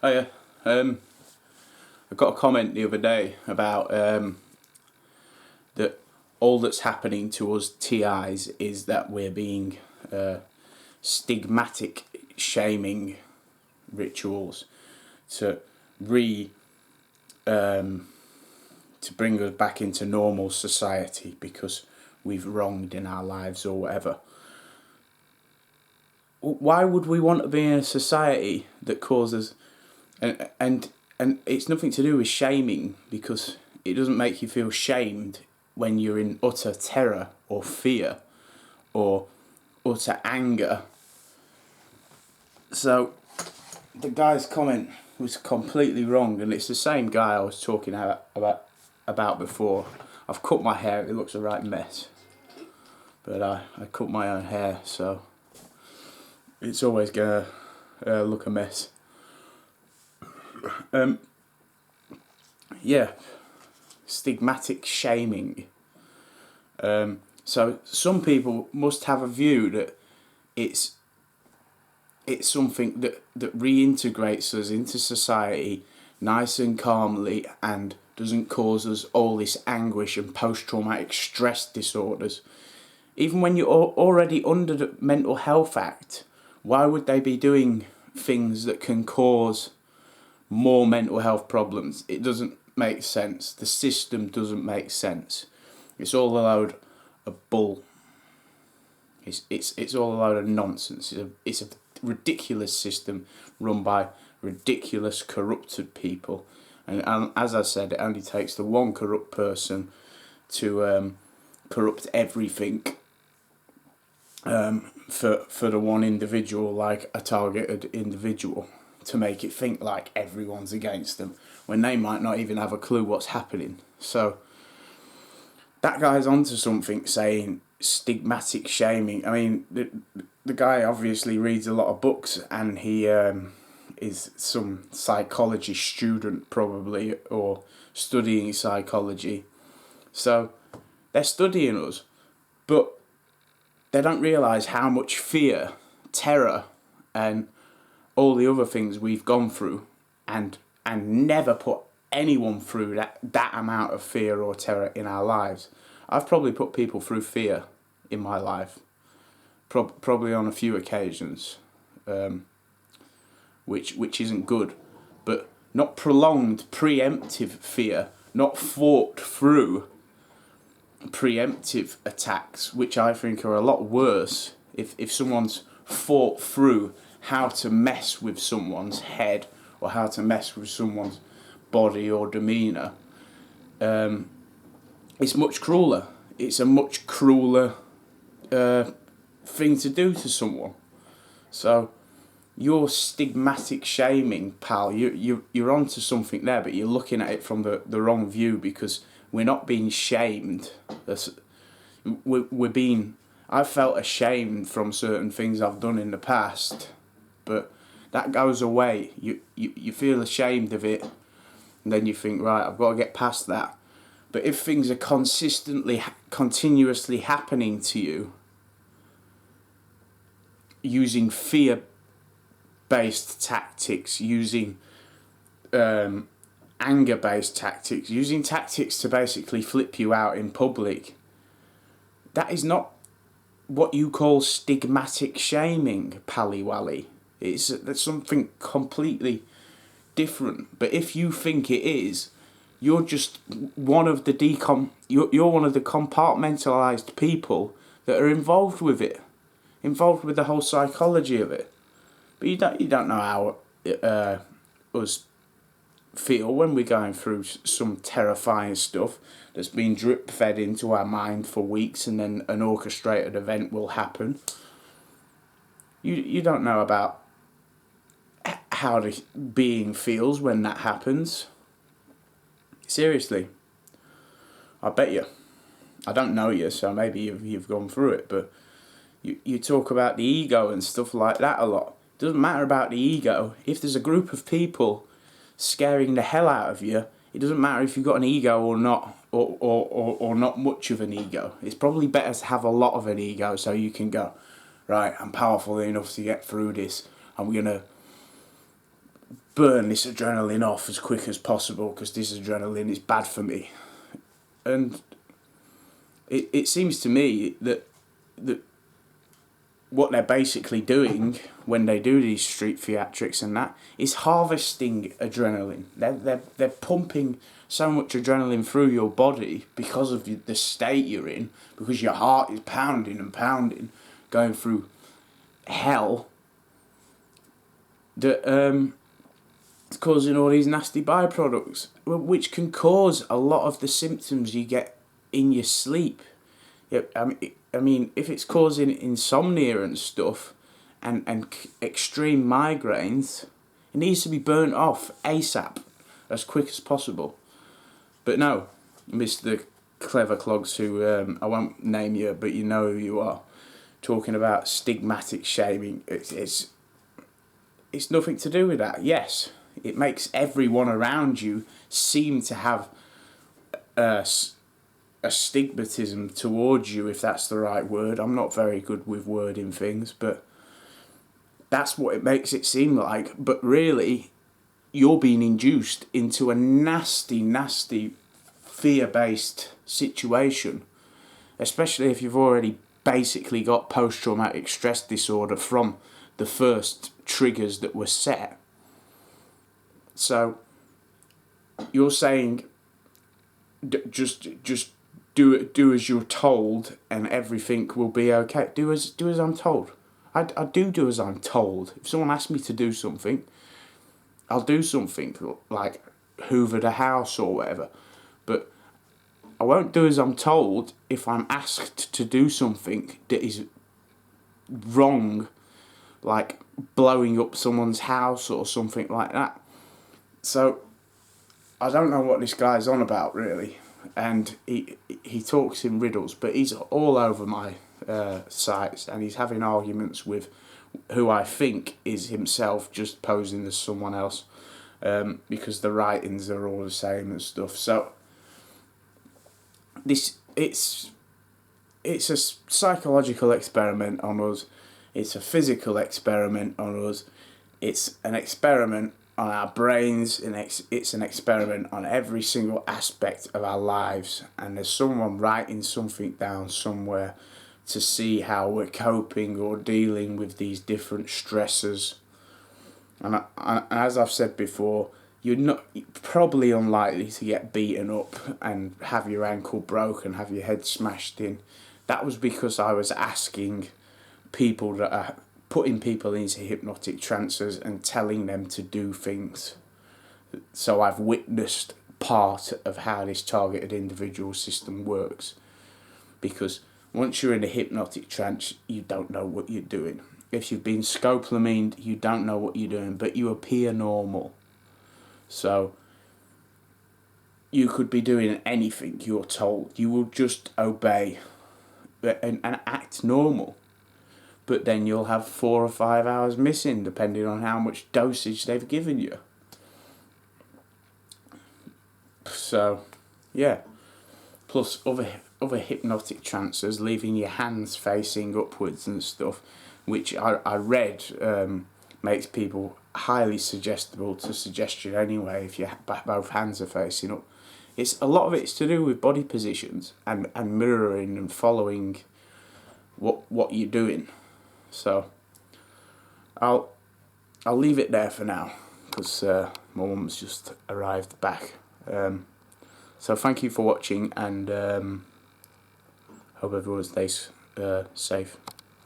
I got a comment the other day about that all that's happening to us TIs is that we're being stigmatic shaming rituals to to bring us back into normal society because we've wronged in our lives or whatever. Why would we want to be in a society that causes and it's nothing to do with shaming, because it doesn't make you feel shamed when you're in utter terror or fear or utter anger. So the guy's comment was completely wrong, and it's the same guy I was talking about before. I've cut my hair, it looks a right mess, but I cut my own hair, so it's always gonna look a mess. Stigmatic shaming. So some people must have a view that it's something that reintegrates us into society nice and calmly and doesn't cause us all this anguish and post-traumatic stress disorders. Even when you're already under the Mental Health Act, why would they be doing things that can cause more mental health problems? It doesn't make sense. The system doesn't make sense. It's all a load of bull. It's all a load of nonsense. It's a ridiculous system run by ridiculous corrupted people, and as I said, it only takes the one corrupt person to corrupt everything for the one individual, like a targeted individual, to make it think like everyone's against them when they might not even have a clue what's happening. So that guy's onto something saying stigmatic shaming. I mean, the guy obviously reads a lot of books, and he is some psychology student probably, or studying psychology. So they're studying us, but they don't realise how much fear, terror, and all the other things we've gone through, and never put anyone through that amount of fear or terror in our lives. I've probably put people through fear in my life, probably on a few occasions, which isn't good, but not prolonged preemptive fear, not fought through preemptive attacks, which I think are a lot worse. If someone's fought through how to mess with someone's head or how to mess with someone's body or demeanour, it's much crueler. It's a much crueler thing to do to someone. So you're stigmatic shaming, pal. You're onto something there, but you're looking at it from the wrong view, because we're not being shamed. We're being. I've felt ashamed from certain things I've done in the past, but that goes away. You feel ashamed of it, and then you think, right, I've got to get past that. But if things are continuously happening to you, using fear-based tactics, using anger-based tactics, using tactics to basically flip you out in public, that is not what you call stigmatic shaming, Pally-Wally. That's something completely different. But if you think it is, you're just one of the you're one of the compartmentalized people that are involved with it, involved with the whole psychology of it. But you don't know how us feel when we're going through some terrifying stuff that's been drip fed into our mind for weeks, and then an orchestrated event will happen. You don't know about how the being feels when that happens. Seriously, I bet you. I don't know you, so maybe you've gone through it, but you talk about the ego and stuff like that a lot. It doesn't matter about the ego. If there's a group of people scaring the hell out of you, it doesn't matter if you've got an ego or not, or not much of an ego. It's probably better to have a lot of an ego, so you can go, right, I'm powerful enough to get through this. I'm going to burn this adrenaline off as quick as possible because this adrenaline is bad for me. And it seems to me that what they're basically doing when they do these street theatrics and that is harvesting adrenaline. They're pumping so much adrenaline through your body because of the state you're in, because your heart is pounding and pounding, going through hell, that it's causing all these nasty byproducts, which can cause a lot of the symptoms you get in your sleep. Yeah, I mean, if it's causing insomnia and stuff, and extreme migraines, it needs to be burnt off ASAP, as quick as possible. But no, Mr. Clever Clogs, who I won't name you, but you know who you are, talking about stigmatic shaming. It's nothing to do with that. Yes, it makes everyone around you seem to have a stigmatism towards you, if that's the right word. I'm not very good with wording things, but that's what it makes it seem like. But really, you're being induced into a nasty, fear-based situation, especially if you've already basically got post-traumatic stress disorder from the first triggers that were set. So you're saying just do as you're told and everything will be okay. Do as I'm told. I do as I'm told. If someone asks me to do something, I'll do something, like hoover the house or whatever. But I won't do as I'm told if I'm asked to do something that is wrong, like blowing up someone's house or something like that. So I don't know what this guy's on about, really. And he talks in riddles, but he's all over my sites, and he's having arguments with who I think is himself just posing as someone else, because the writings are all the same and stuff. So it's a psychological experiment on us. It's a physical experiment on us. It's an experiment on our brains, and it's an experiment on every single aspect of our lives. And there's someone writing something down somewhere to see how we're coping or dealing with these different stressors. And as I've said before, you're probably unlikely to get beaten up and have your ankle broken, have your head smashed in. That was because I was asking people that are putting people into hypnotic trances and telling them to do things. So I've witnessed part of how this targeted individual system works. Because once you're in a hypnotic trance, you don't know what you're doing. If you've been scopolamined, you don't know what you're doing, but you appear normal. So you could be doing anything you're told. You will just obey and act normal. But then you'll have 4 or 5 hours missing, depending on how much dosage they've given you. So, yeah. Plus other hypnotic trances, leaving your hands facing upwards and stuff, which I read makes people highly suggestible to suggestion anyway, if both hands are facing up. A lot of it's to do with body positions and mirroring and following what you're doing. So I'll leave it there for now, because my mum's just arrived back. So thank you for watching, and hope everyone stays safe.